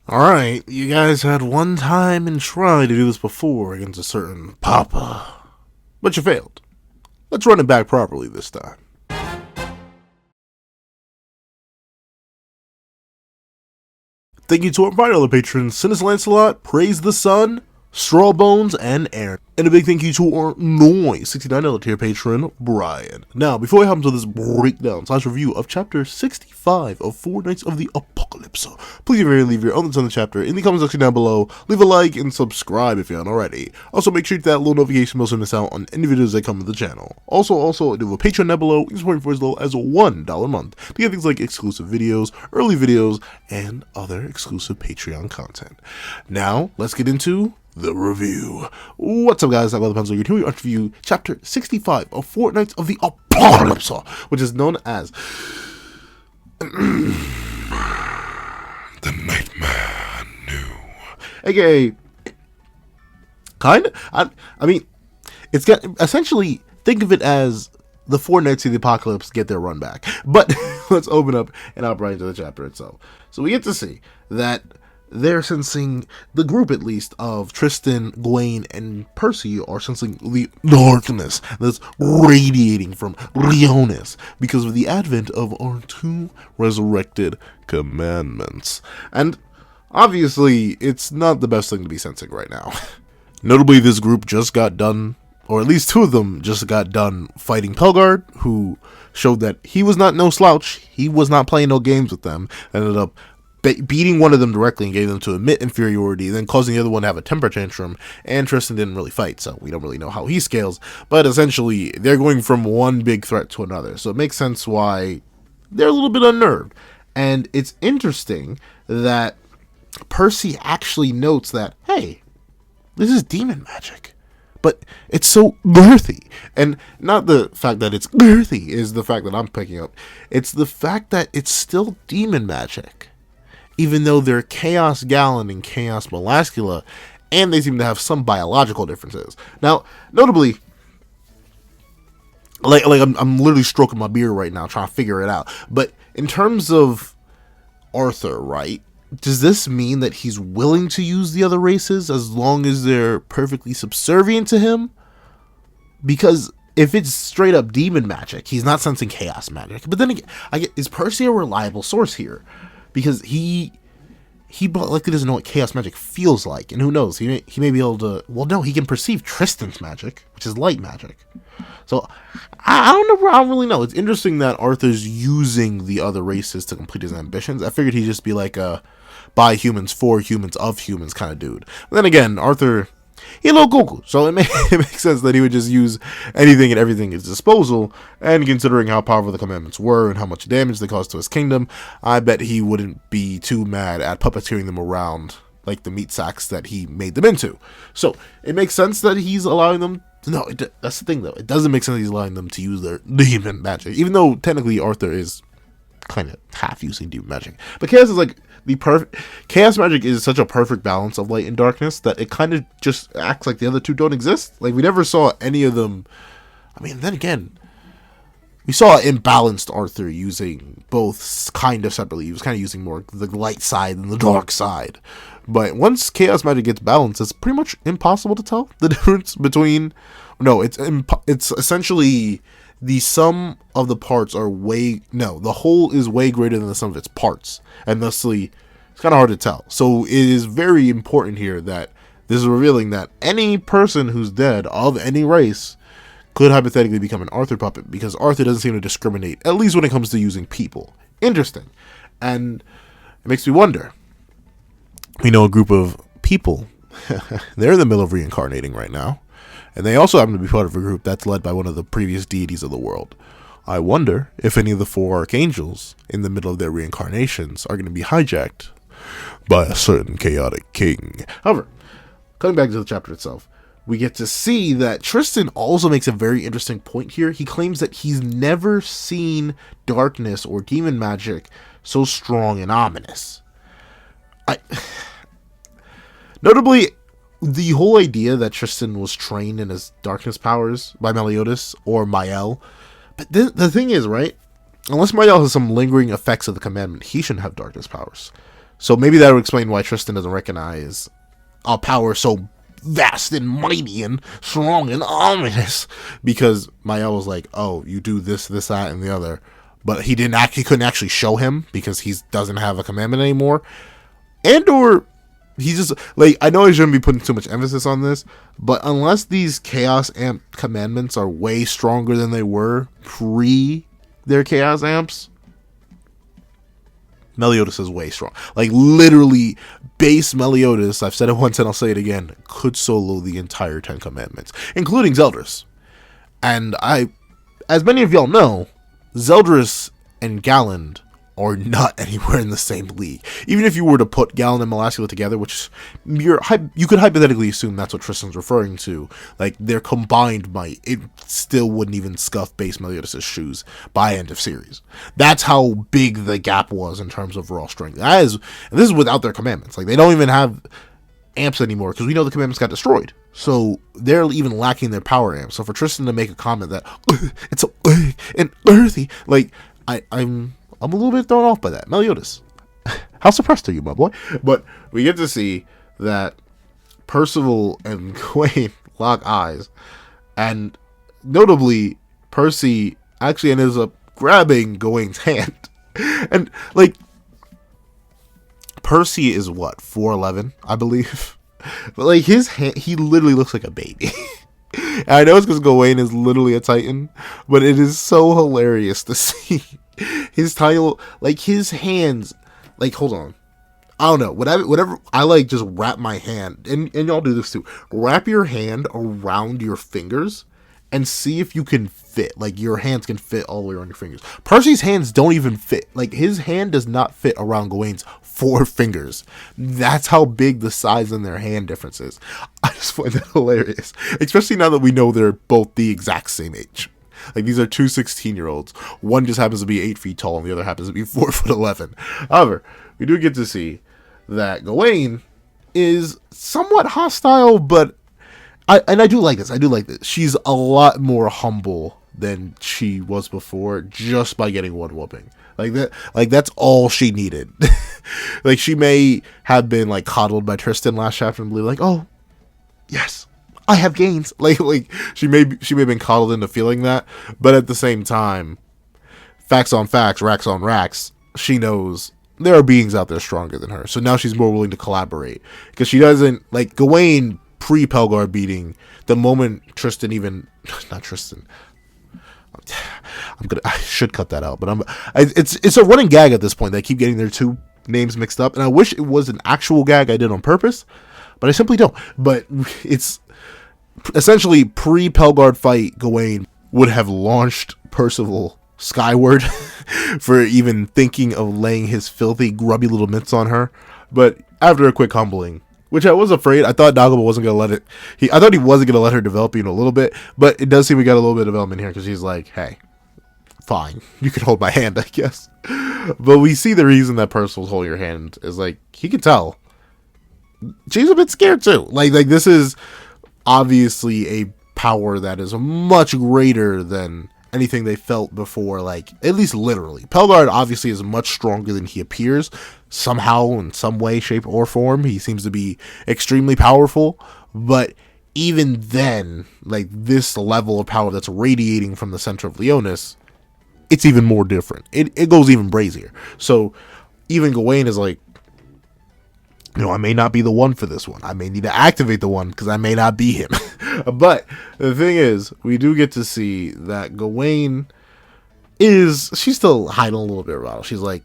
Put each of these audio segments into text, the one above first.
Alright, you guys had one time and tried to do this before against a certain Papa, but you failed. Let's run it back properly this time. Thank you to our final patrons, Sinus Lancelot, Praise the Sun, Strawbones, and Aaron. And a big thank you to our noise $69 tier patron, Brian. Now, before I hop into this breakdown / review of chapter 65 of Four Knights of the Apocalypse, please leave your own thoughts on the chapter in the comment section down below. Leave a like and subscribe if you haven't already. Also, make sure you hit that little notification bell so you don't miss out on any videos that come to the channel. Also, I do have a Patreon down below. You can support me for as little as $1 a month to get things like exclusive videos, early videos, and other exclusive Patreon content. Now, let's get into the review. What's up, guys? I'm the Pencil. Here we review chapter 65 of Four Knights of the Apocalypse, which is known as The Nightmare New, aka I mean, it's got essentially, think of it as the Four Knights of the Apocalypse get their run back. But let's open up and hop right into the chapter itself. So we get to see that they're sensing, the group at least, of Tristan, Gawain, and Percy are sensing the darkness that's radiating from Leonis because of the advent of our two resurrected commandments. And obviously, it's not the best thing to be sensing right now. Notably, this group just got done, or at least two of them just got done fighting Pelgard, who showed that he was not no slouch. He was not playing no games with them. Ended up beating one of them directly and getting them to admit inferiority, then causing the other one to have a temper tantrum, and Tristan didn't really fight, so we don't really know how he scales, but essentially, they're going from one big threat to another, so it makes sense why they're a little bit unnerved. And it's interesting that Percy actually notes that, hey, this is demon magic, but it's so girthy. And not the fact that it's girthy is the fact that I'm picking up, it's the fact that it's still demon magic, even though they're Chaos Galand and Chaos Molascula, and they seem to have some biological differences. Now, notably, I'm literally stroking my beard right now trying to figure it out. But in terms of Arthur, right, does this mean that he's willing to use the other races as long as they're perfectly subservient to him? Because if it's straight up demon magic, he's not sensing chaos magic. But then again, is Percy a reliable source here? Because he likely doesn't know what chaos magic feels like, and who knows, he may be able to, well, no, he can perceive Tristan's magic, which is light magic. So I don't really know. It's interesting that Arthur's using the other races to complete his ambitions. I figured he'd just be like a by humans, for humans, of humans kind of dude. But then again, Arthur, he's a little cuckoo, so it makes sense that he would just use anything and everything at his disposal, and considering how powerful the commandments were and how much damage they caused to his kingdom, I bet he wouldn't be too mad at puppeteering them around like the meat sacks that he made them into. So it makes sense that he's allowing them to, no, that's the thing though, it doesn't make sense that he's allowing them to use their demon magic, even though technically Arthur is kind of half using demon magic. But chaos is like the perfect, chaos magic is such a perfect balance of light and darkness that it kind of just acts like the other two don't exist. Like, we never saw any of them. I mean, then again, we saw imbalanced Arthur using both kind of separately. He was kind of using more the light side than the dark side. But once chaos magic gets balanced, it's pretty much impossible to tell the difference between, no, it's essentially the sum of the parts are the whole is way greater than the sum of its parts, and thusly it's kind of hard to tell. So it is very important here that this is revealing that any person who's dead of any race could hypothetically become an Arthur puppet, because Arthur doesn't seem to discriminate, at least when it comes to using people. Interesting. And it makes me wonder, we know a group of people they're in the middle of reincarnating right now, and they also happen to be part of a group that's led by one of the previous deities of the world. I wonder if any of the four archangels in the middle of their reincarnations are going to be hijacked by a certain chaotic king. However, coming back to the chapter itself, we get to see that Tristan also makes a very interesting point here. He claims that he's never seen darkness or demon magic so strong and ominous. Notably, the whole idea that Tristan was trained in his darkness powers by Meliodas or Mael, but the thing is, right, unless Mael has some lingering effects of the commandment, he shouldn't have darkness powers. So maybe that would explain why Tristan doesn't recognize a power so vast and mighty and strong and ominous, because Mael was like, oh, you do this, that, and the other, but he couldn't actually show him because he doesn't have a commandment anymore, and or he's just like, I know I shouldn't be putting too much emphasis on this, but unless these Chaos Amp commandments are way stronger than they were pre their Chaos Amps, Meliodas is way strong. Like, literally, base Meliodas, I've said it once and I'll say it again, could solo the entire 10 Commandments, including Zeldris. And as many of y'all know, Zeldris and Galand are not anywhere in the same league. Even if you were to put Galand and Melascula together, which you could hypothetically assume that's what Tristan's referring to, like their combined might, it still wouldn't even scuff base Meliodas' shoes by end of series. That's how big the gap was in terms of raw strength. And this is without their commandments. Like, they don't even have amps anymore because we know the commandments got destroyed. So they're even lacking their power amps. So for Tristan to make a comment that it's so and earthy, like, I'm a little bit thrown off by that. Meliodas, how suppressed are you, my boy? But we get to see that Percival and Gawain lock eyes, and notably, Percy actually ends up grabbing Gawain's hand, and like, Percy is what, 4'11", I believe, but like his hand, he literally looks like a baby. And I know it's because Gawain is literally a Titan, but it is so hilarious to see his tiny, like, his hands, like, hold on, I don't know, whatever, I like just wrap my hand, and y'all do this too, wrap your hand around your fingers and see if you can fit, like, your hands can fit all the way around your fingers. Percy's hands don't even fit, like, his hand does not fit around Gawain's 4 fingers. That's how big the size in their hand difference is. I just find that hilarious, especially now that we know they're both the exact same age. Like, these are two 16-year-olds. One just happens to be 8 feet tall, and the other happens to be 4'11". However, we do get to see that Gawain is somewhat hostile, but I do like this. I do like this. She's a lot more humble than she was before, just by getting one whooping. Like that. Like, that's all she needed. Like, she may have been like coddled by Tristan last chapter and believe like, oh, yes, I have gains. Like she may have been coddled into feeling that, but at the same time, facts on facts, racks on racks, she knows there are beings out there stronger than her. So now she's more willing to collaborate, because she doesn't, like, Gawain pre-Pelgar beating, the moment Tristan even, not Tristan, I should cut that out, but it's a running gag at this point. They keep getting their two names mixed up, and I wish it was an actual gag I did on purpose, but I simply don't. But it's essentially pre-Pelgard fight, Gawain would have launched Percival skyward for even thinking of laying his filthy, grubby little mitts on her. But after a quick humbling, which I was afraid, I thought Dagobah wasn't going to let it, I thought he wasn't going to let her develop even a little bit, but it does seem we got a little bit of development here, because he's like, hey, fine, you can hold my hand, I guess. But we see the reason that Percival's holding her hand is, like, he can tell she's a bit scared too. Like this is obviously a power that is much greater than anything they felt before, like, at least literally. Pelgard obviously is much stronger than he appears, somehow, in some way, shape, or form. He seems to be extremely powerful, but even then, like, this level of power that's radiating from the center of Leonis, it's even more different. It goes even brazier. So even Gawain is like, you know, I may not be the one for this one. I may need to activate the one because I may not be him. But the thing is, we do get to see that Gawain she's still hiding a little bit around. She's like,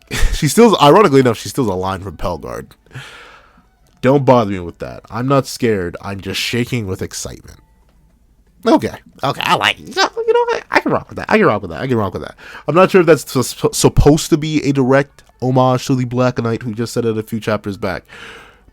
ironically enough, she's still a line from Pelgard. Don't bother me with that. I'm not scared. I'm just shaking with excitement. Okay, I like it. You know, I can rock with that. I'm not sure if that's supposed to be a direct homage to the Black Knight who just said it a few chapters back.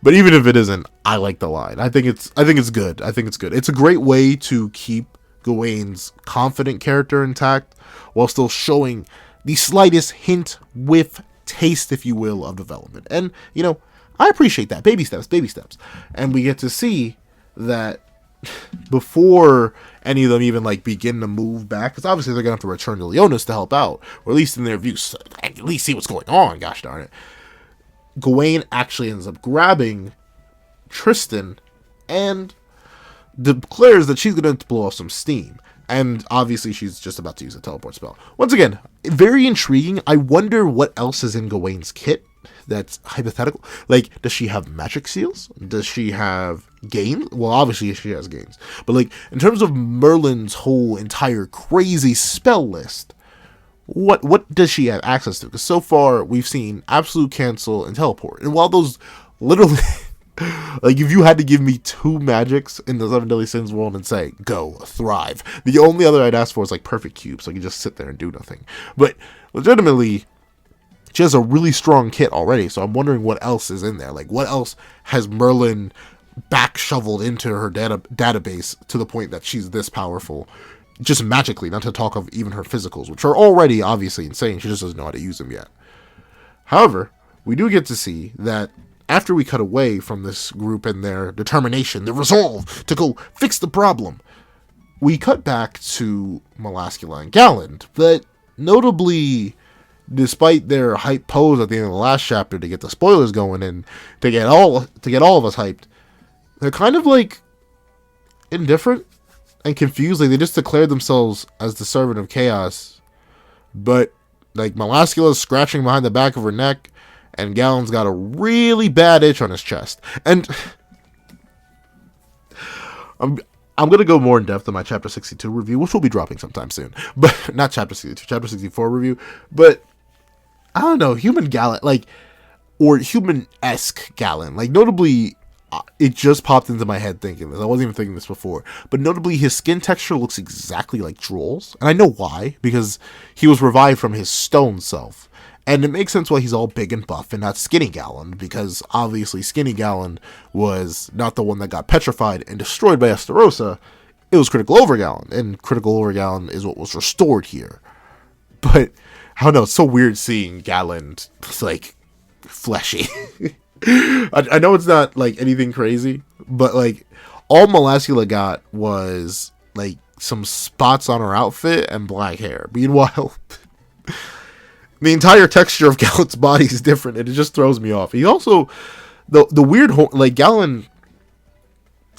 But even if it isn't, I like the line. I think it's good. It's a great way to keep Gawain's confident character intact while still showing the slightest hint, whiff, taste, if you will, of development. And, you know, I appreciate that. Baby steps. And we get to see that before any of them even, like, begin to move back, because obviously they're gonna have to return to Leonis to help out, or at least in their views, at least see what's going on, gosh darn it. Gawain actually ends up grabbing Tristan and declares that she's going to blow off some steam. And obviously she's just about to use a teleport spell. Once again, very intriguing. I wonder what else is in Gawain's kit that's hypothetical. Like, does she have magic seals? Does she have gains? Well, obviously she has gains. But like, in terms of Merlin's whole entire crazy spell list, what does she have access to? Because so far we've seen absolute cancel and teleport. And while those literally... like, if you had to give me 2 magics in the Seven Deadly Sins world and say, go, thrive, the only other I'd ask for is, like, Perfect Cube, so I can just sit there and do nothing. But, legitimately, she has a really strong kit already, so I'm wondering what else is in there. Like, what else has Merlin back-shoveled into her database to the point that she's this powerful? Just magically, not to talk of even her physicals, which are already obviously insane. She just doesn't know how to use them yet. However, we do get to see that after we cut away from this group and their determination, their resolve to go fix the problem, we cut back to Melascula and Galand. But notably, despite their hype pose at the end of the last chapter to get the spoilers going and to get all of us hyped, they're kind of like indifferent and confused. Like, they just declared themselves as the servant of chaos, but like Melascula's scratching behind the back of her neck, and Galen's got a really bad itch on his chest. And I'm going to go more in depth in my Chapter 62 review, which will be dropping sometime soon. But not Chapter 62, Chapter 64 review. But I don't know, human Galand, like, or human-esque Galand. Like, notably, it just popped into my head thinking this. I wasn't even thinking this before. But notably, his skin texture looks exactly like Droll's. And I know why, because he was revived from his stone self. And it makes sense why he's all big and buff and not Skinny Galand, because obviously Skinny Galand was not the one that got petrified and destroyed by Estarossa. It was Critical Over Galand, and Critical Over Galand is what was restored here. But, I don't know, it's so weird seeing Galand, like, fleshy. I know it's not, like, anything crazy, but, like, all Melascula got was, like, some spots on her outfit and black hair. Meanwhile... the entire texture of Galand's body is different, and it just throws me off. He also, the weird, like, Galand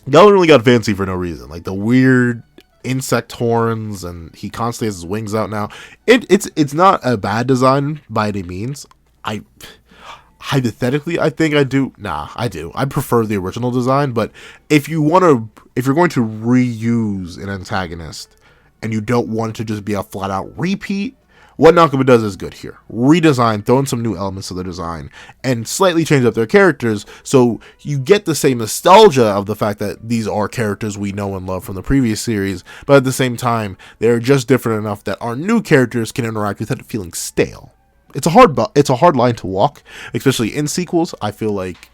really got fancy for no reason. Like, the weird insect horns, and he constantly has his wings out now. It's not a bad design by any means. Hypothetically, I think I do. Nah, I do. I prefer the original design, but if you're going to reuse an antagonist, and you don't want it to just be a flat-out repeat, what Nakaba does is good here. Redesign, throw in some new elements to the design, and slightly change up their characters, so you get the same nostalgia of the fact that these are characters we know and love from the previous series, but at the same time, they're just different enough that our new characters can interact without it feeling stale. It's a hard line to walk, especially in sequels. I feel like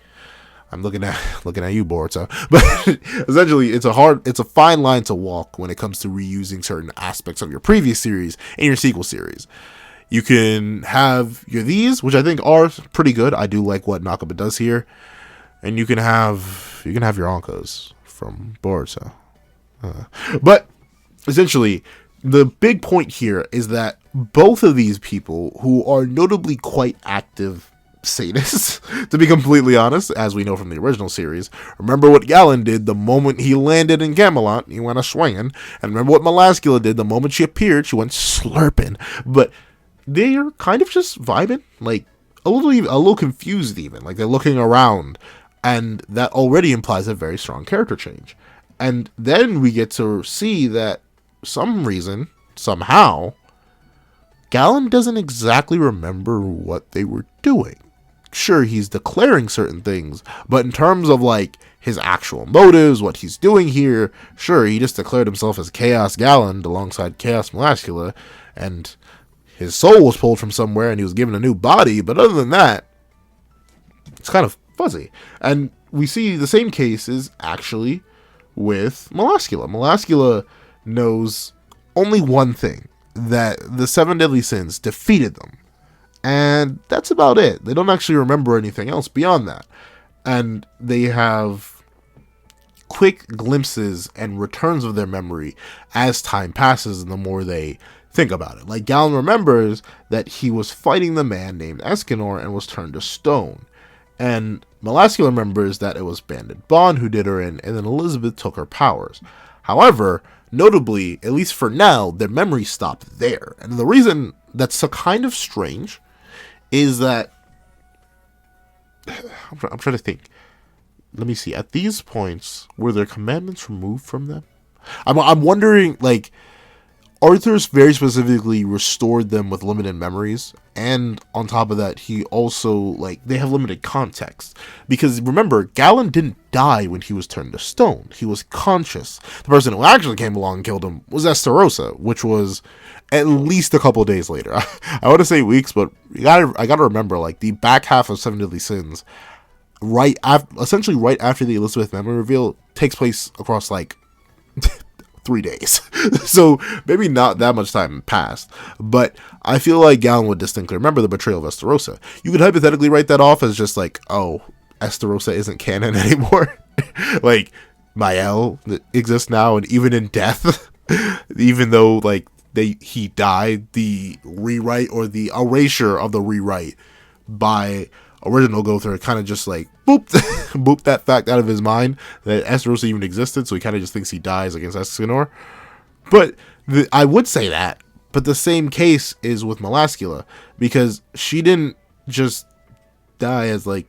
I'm looking at you, Boruto. But essentially, it's a fine line to walk when it comes to reusing certain aspects of your previous series in your sequel series. You can have these, which I think are pretty good. I do like what Nakaba does here, and you can have your Onkos from Boruto. But essentially, the big point here is that both of these people, who are notably quite active sadists, to be completely honest, as we know from the original series. Remember what Galand did the moment he landed in Camelot, he went a-swinging, and remember what Melascula did the moment she appeared, she went slurping. But they're kind of just vibing, like, a little confused even, like they're looking around, and that already implies a very strong character change. And then we get to see that some reason, somehow, Galand doesn't exactly remember what they were doing. Sure, he's declaring certain things, but in terms of, like, his actual motives, what he's doing here, sure, he just declared himself as Chaos Galand alongside Chaos Melascula, and his soul was pulled from somewhere and he was given a new body, but other than that, it's kind of fuzzy. And we see the same cases, actually, with Melascula. Melascula knows only one thing, that the Seven Deadly Sins defeated them. And that's about it. They don't actually remember anything else beyond that. And they have quick glimpses and returns of their memory as time passes and the more they think about it. Like, Galand remembers that he was fighting the man named Escanor and was turned to stone. And Melascula remembers that it was Bandit Bond who did her in, and then Elizabeth took her powers. However, notably, at least for now, their memory stopped there. And the reason that's so kind of strange is that I'm trying to think. Let me see. At these points, were their commandments removed from them? I'm wondering, like, Arthur's very specifically restored them with limited memories, and on top of that, he also, like, they have limited context. Because remember, Galand didn't die when he was turned to stone. He was conscious. The person who actually came along and killed him was Estarossa, which was at least a couple of days later. I want to say weeks, but I gotta remember, like, the back half of Seven Deadly Sins, essentially right after the Elizabeth memory reveal, takes place across, like, 3 days. So maybe not that much time passed, but I feel like Galand would distinctly remember the betrayal of Estarossa. You could hypothetically write that off as just like, oh, Estarossa isn't canon anymore. Like, Mael exists now, and even in death, even though like he died, the rewrite or the erasure of the rewrite by original Gother kind of just like booped that fact out of his mind that Estarossa even existed, so he kind of just thinks he dies against Escanor. But I would say that, but the same case is with Melascula, because she didn't just die as like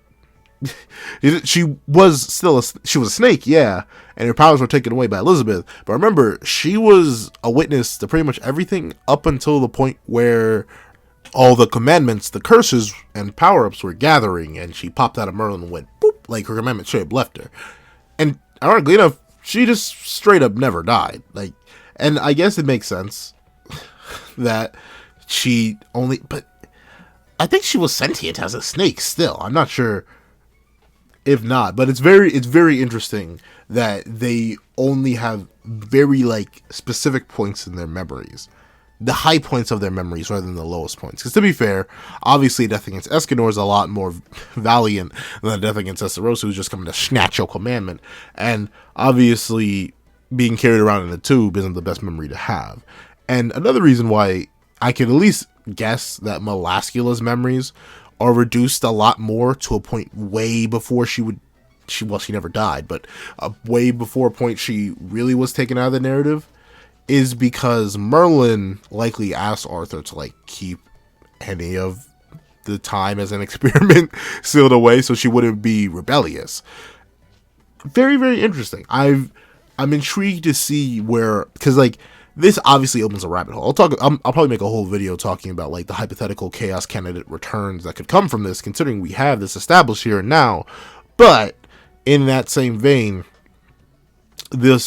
she was a snake, yeah, and her powers were taken away by Elizabeth. But remember, she was a witness to pretty much everything up until the point where all the commandments, the curses, and power-ups were gathering, and she popped out of Merlin and went boop, like her commandment straight up left her. And ironically enough, she just straight up never died. Like, and I guess it makes sense that she only, but I think she was sentient as a snake still. I'm not sure if not, but it's very interesting that they only have very like specific points in their memories. The high points of their memories rather than the lowest points. Because to be fair, obviously death against Escanor is a lot more valiant than death against Estarossa, who's just coming to snatch your commandment. And obviously being carried around in a tube isn't the best memory to have. And another reason why I can at least guess that Melascula's memories are reduced a lot more to a point way before she never died, but way before a point she really was taken out of the narrative, is because Merlin likely asked Arthur to like keep any of the time as an experiment sealed away so she wouldn't be rebellious. Very, very interesting. I'm intrigued to see where, because like this obviously opens a rabbit hole. I'll probably make a whole video talking about like the hypothetical chaos candidate returns that could come from this, considering we have this established here and now. But in that same vein, the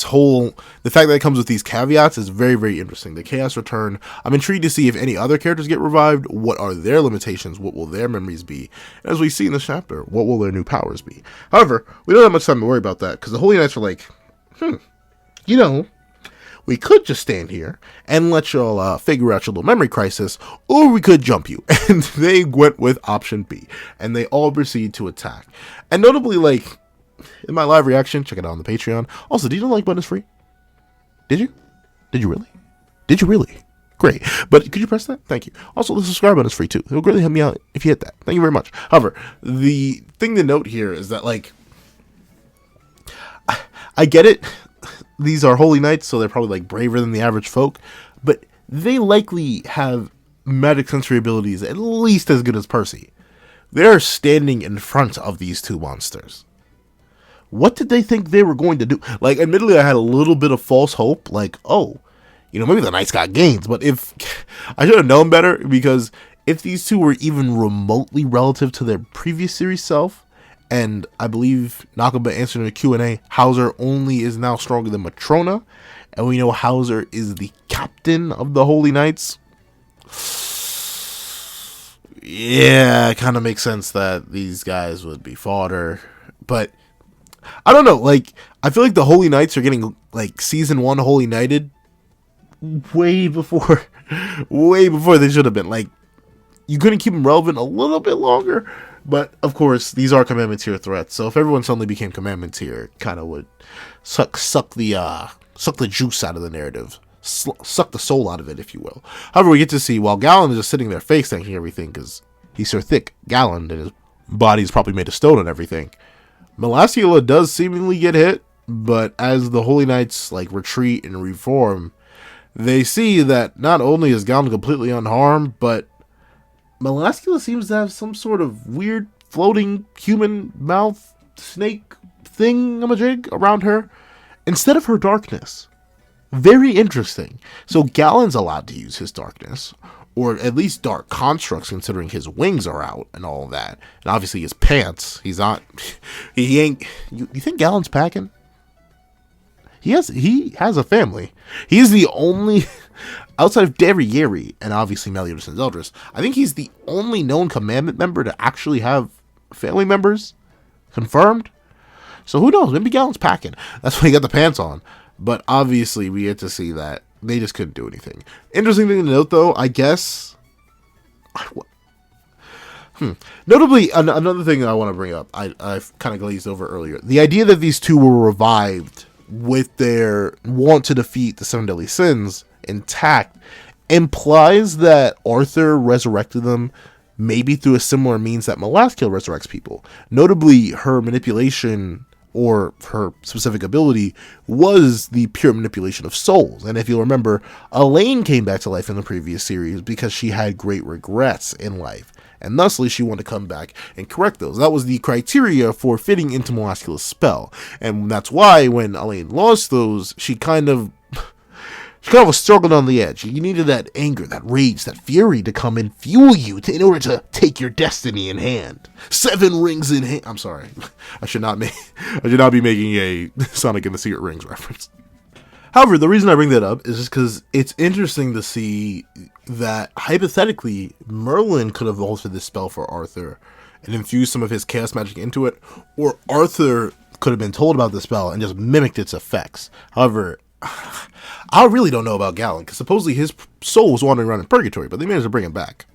fact that it comes with these caveats is very, very interesting. The Chaos Return, I'm intrigued to see if any other characters get revived. What are their limitations? What will their memories be? And as we see in this chapter, what will their new powers be? However, we don't have much time to worry about that, because the Holy Knights are like, we could just stand here and let y'all figure out your little memory crisis, or we could jump you. And they went with option B, and they all proceed to attack. And notably, like, in my live reaction, check it out on the Patreon. Also, did you know the like button is free? Did you? Did you really? Did you really? Great. But could you press that? Thank you. Also, the subscribe button is free too. It will greatly help me out if you hit that. Thank you very much. However, the thing to note here is that, like, I get it. These are holy knights, so they're probably like braver than the average folk, but they likely have magic sensory abilities at least as good as Percy. They're standing in front of these two monsters. What did they think they were going to do? Like, admittedly, I had a little bit of false hope. Like, oh, maybe the Knights got gains. But if I should have known better, because if these two were even remotely relative to their previous series self, and I believe Nakaba answered in the Q&A, Hauser only is now stronger than Matrona, and we know Hauser is the captain of the Holy Knights. Yeah, it kind of makes sense that these guys would be fodder. But I don't know, like, I feel like the Holy Knights are getting, like, Season 1 Holy Knighted way before they should have been. Like, you couldn't keep them relevant a little bit longer, but, of course, these are Commandment Tier threats, so if everyone suddenly became Commandment Tier, it kind of would suck the juice out of the narrative, suck the soul out of it, if you will. However, we get to see, while Galand is just sitting there face tanking everything, because he's so thick, Galand and his body's probably made of stone and everything. Melascula does seemingly get hit, but as the Holy Knights like retreat and reform, they see that not only is Galand completely unharmed, but Melascula seems to have some sort of weird floating human mouth snake thingamajig around her instead of her darkness. Very interesting. So Galen's allowed to use his darkness, or at least dark constructs, considering his wings are out and all of that, and obviously his pants. He's not. He ain't. You think Galen's packing? He has a family. He's the only, outside of Derriere and obviously Meliodas and Zeldris, I think he's the only known commandment member to actually have family members confirmed. So who knows? Maybe Galen's packing. That's why he got the pants on. But obviously we get to see that they just couldn't do anything. Interesting thing to note, though, I guess. Notably, another thing that I want to bring up, I've kind of glazed over earlier. The idea that these two were revived with their want to defeat the seven deadly sins intact implies that Arthur resurrected them maybe through a similar means that Melascula resurrects people. Notably, her manipulation, or her specific ability, was the pure manipulation of souls. And if you'll remember, Elaine came back to life in the previous series because she had great regrets in life, and thusly she wanted to come back and correct those. That was the criteria for fitting into Melascula's spell, and that's why when Elaine lost those, she kind of was struggling on the edge. You needed that anger, that rage, that fury to come and fuel you in order to take your destiny in hand. 7 rings in hand. I'm sorry. I should not be making a Sonic and the Secret Rings reference. However, the reason I bring that up is just because it's interesting to see that hypothetically Merlin could have altered this spell for Arthur and infused some of his chaos magic into it, or Arthur could have been told about the spell and just mimicked its effects. However, I really don't know about Galand, because supposedly his soul was wandering around in purgatory, but they managed to bring him back.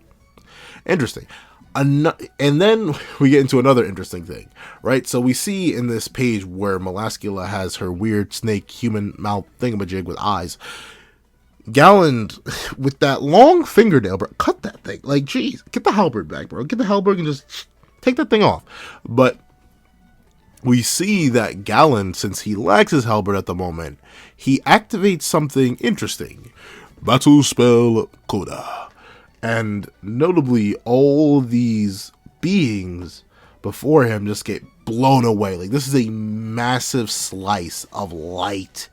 Interesting. And then we get into another interesting thing, right? So we see in this page where Melascula has her weird snake human mouth thingamajig with eyes. Galand, with that long fingernail, bro, cut that thing. Like, jeez, get the halberd back, bro. Get the halberd and just take that thing off. But we see that Galand, since he lacks his halberd at the moment, he activates something interesting. Battle spell Coda. And notably, all these beings before him just get blown away. Like, this is a massive slice of light.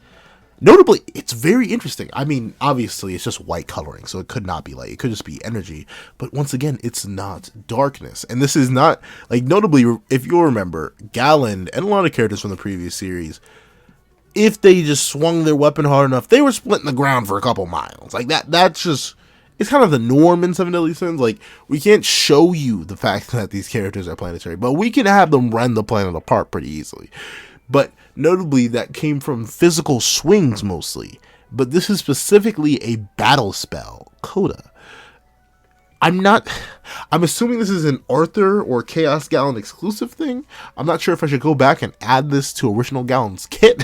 Notably, it's very interesting. I mean, obviously, it's just white coloring, so it could not be light. It could just be energy. But once again, it's not darkness. And this is not, like, notably, if you'll remember, Galand and a lot of characters from the previous series, if they just swung their weapon hard enough, they were splitting the ground for a couple miles. Like, that's just, it's kind of the norm in Seven Deadly Sins. Like, we can't show you the fact that these characters are planetary, but we can have them rend the planet apart pretty easily. But notably, that came from physical swings mostly. But this is specifically a battle spell, Coda. I'm assuming this is an Arthur or Chaos Galand exclusive thing. I'm not sure if I should go back and add this to original Galand's kit.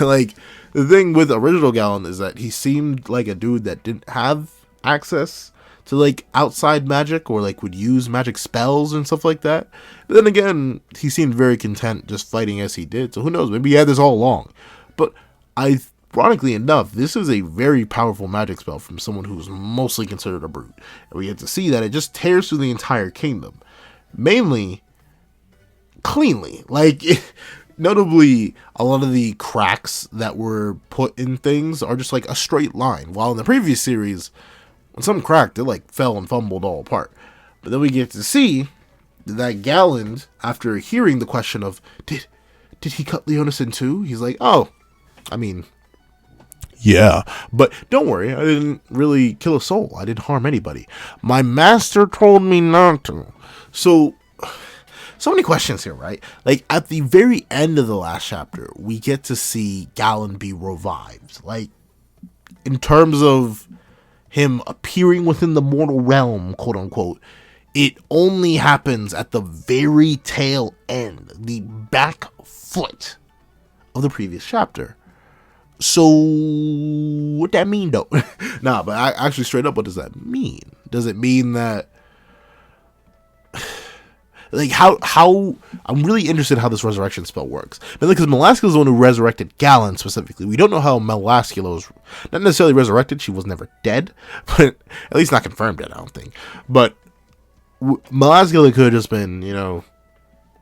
Like, the thing with original Galand is that he seemed like a dude that didn't have access to, like, outside magic, or, like, would use magic spells and stuff like that. But then again, he seemed very content just fighting as he did, so who knows, maybe he had this all along. But ironically enough, this is a very powerful magic spell from someone who's mostly considered a brute. And we get to see that it just tears through the entire kingdom. Mainly, cleanly. Like, notably, a lot of the cracks that were put in things are just like a straight line. While in the previous series, when some cracked, it like fell and fumbled all apart. But then we get to see that Galand, after hearing the question of, did he cut Leonis in two? He's like, oh, I mean, yeah, but don't worry, I didn't really kill a soul. I didn't harm anybody. My master told me not to. So many questions here, right? Like, at the very end of the last chapter, we get to see Galand be revived. Like, in terms of him appearing within the mortal realm, quote unquote, it only happens at the very tail end, the back foot of the previous chapter. So, what that mean, though? Nah, but actually, straight up, what does that mean? Does it mean that Like how I'm really interested in how this resurrection spell works. Mainly because Melascula is the one who resurrected Galand specifically. We don't know how Melascula was not necessarily resurrected. She was never dead, but at least not confirmed dead, I don't think. But Melascula could have just been,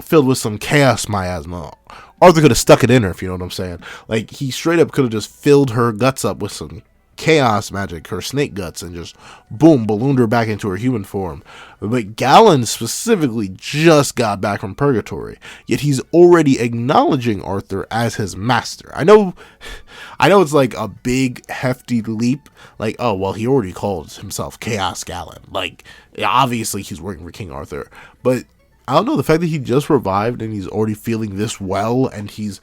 filled with some chaos miasma. Arthur could have stuck it in her, if you know what I'm saying. Like, he straight up could have just filled her guts up with some chaos magic, her snake guts, and just, boom, ballooned her back into her human form. But Galand specifically just got back from purgatory, yet he's already acknowledging Arthur as his master. I know it's like a big, hefty leap. Like, oh, well, he already called himself Chaos Galand. Like, obviously he's working for King Arthur. But I don't know, the fact that he just revived and he's already feeling this well and he's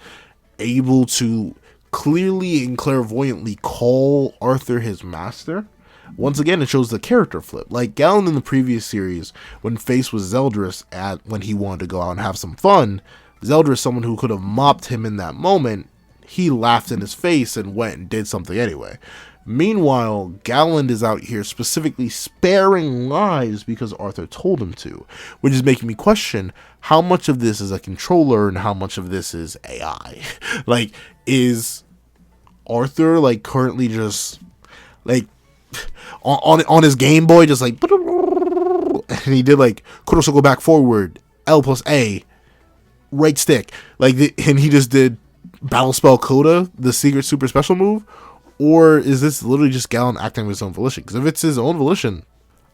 able to clearly and clairvoyantly call Arthur his master, once again, it shows the character flip. Like Galand in the previous series, when faced with Zeldris when he wanted to go out and have some fun, Zeldris, someone who could have mopped him in that moment, he laughed in his face and went and did something anyway. Meanwhile, Galand is out here specifically sparing lives because Arthur told him to, which is making me question how much of this is a controller and how much of this is AI. Like, is Arthur like currently just like on his Game Boy just like, and he did like Kuroso go back forward, L plus A, right stick, like, and he just did Battle Spell Coda, the secret super special move? Or is this literally just Galand acting of his own volition? Because if it's his own volition,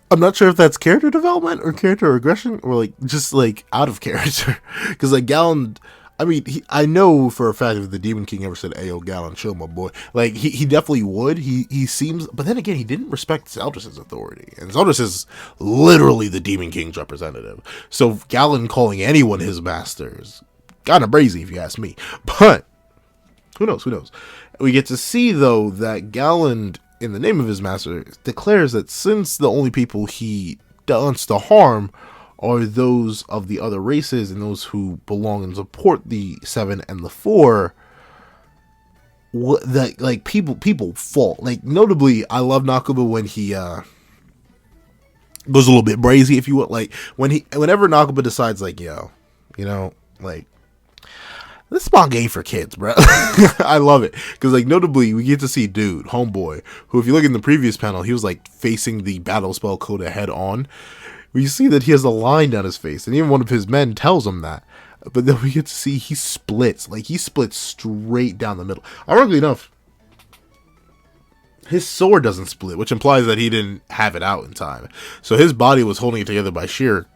I'm not sure if that's character development or character regression or like just like out of character. Because like Galand, I mean, I know for a fact if the Demon King ever said, "Ayo, Galand, chill, my boy," like he definitely would. He seems, but then again, he didn't respect Zeldris' authority, and Zeldris is literally the Demon King's representative. So Galand calling anyone his master is kind of brazy, if you ask me. But who knows? We get to see, though, that Galand, in the name of his master, declares that since the only people he wants to harm are those of the other races and those who belong and support the 7 and the 4, that like people fall. Like, notably, I love Nakuba when he goes a little bit brazy, if you will. Like whenever Nakuba decides, like, like, this manga ain't for kids, bro. I love it. Because, like, notably, we get to see Dude, Homeboy, who, if you look in the previous panel, he was, like, facing the Battle Spell Coda head on. We see that he has a line down his face, and even one of his men tells him that. But then we get to see he splits. Like, he splits straight down the middle. Ironically enough, his sword doesn't split, which implies that he didn't have it out in time. So his body was holding it together by sheer...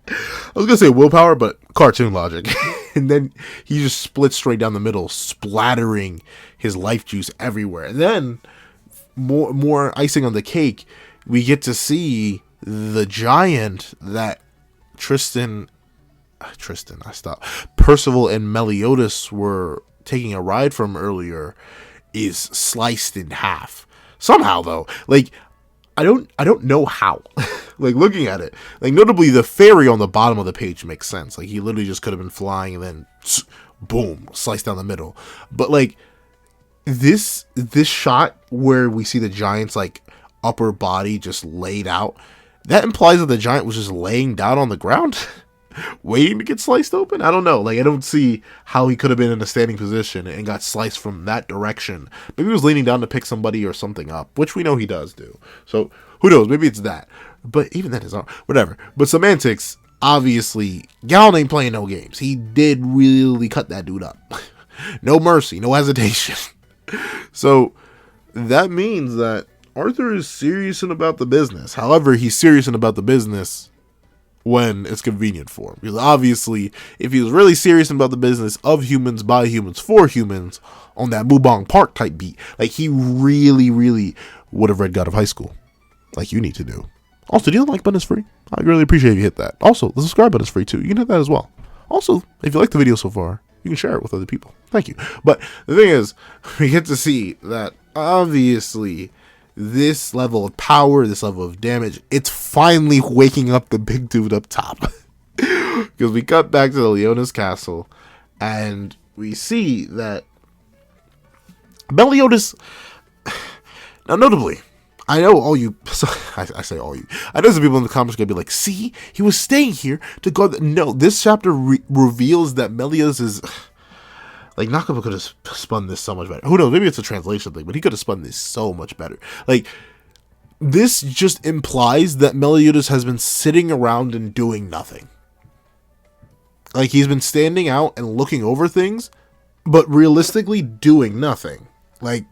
I was going to say willpower, but cartoon logic. And then he just splits straight down the middle, splattering his life juice everywhere. And then, more icing on the cake, we get to see the giant that Percival and Meliodas were taking a ride from earlier is sliced in half. Somehow, though. Like, I don't know how. Like, looking at it, like, notably the fairy on the bottom of the page makes sense. Like, he literally just could have been flying and then boom, sliced down the middle. But like this shot where we see the giant's like upper body just laid out, that implies that the giant was just laying down on the ground waiting to get sliced open. I don't know. Like, I don't see how he could have been in a standing position and got sliced from that direction. Maybe he was leaning down to pick somebody or something up, which we know he does do. So who knows? Maybe it's that. But even that is whatever. But semantics, obviously, Galand ain't playing no games. He did really cut that dude up. No mercy, no hesitation. So that means that Arthur is serious about the business. However, he's serious about the business when it's convenient for him. Because obviously, if he was really serious about the business of humans, by humans, for humans, on that Mubong Park type beat, like, he really, really would have read God of High School, like you need to do. Also, do you know the like button is free? I'd really appreciate if you hit that. Also, the subscribe button is free too. You can hit that as well. Also, if you like the video so far, you can share it with other people. Thank you. But the thing is, we get to see that obviously this level of power, this level of damage, it's finally waking up the big dude up top. Because we cut back to the Leona's castle and we see that Meliodas, now notably, I know all you. I say all you. I know some people in the comments are gonna be like, "See, he was staying here to go." No, this chapter reveals that Meliodas is like Nakaba could have spun this so much better. Who knows? Maybe it's a translation thing, but he could have spun this so much better. Like this just implies that Meliodas has been sitting around and doing nothing. Like he's been standing out and looking over things, but realistically doing nothing. Like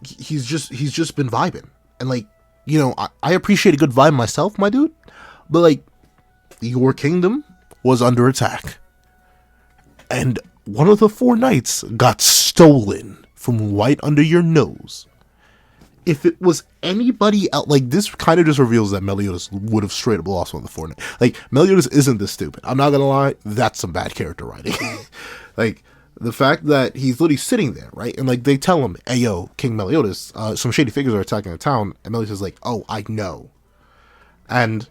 he's just been vibing. And like, you know, I appreciate a good vibe myself, my dude. But like, your kingdom was under attack. And one of the 4 knights got stolen from right under your nose. If it was anybody else, like this kind of just reveals that Meliodas would have straight up lost one of the 4 knights. Like, Meliodas isn't this stupid. I'm not gonna lie, that's some bad character writing. Like, the fact that he's literally sitting there, right? And like they tell him, hey yo, King Meliodas, some shady figures are attacking the town, and Meliodas is like, oh, I know. And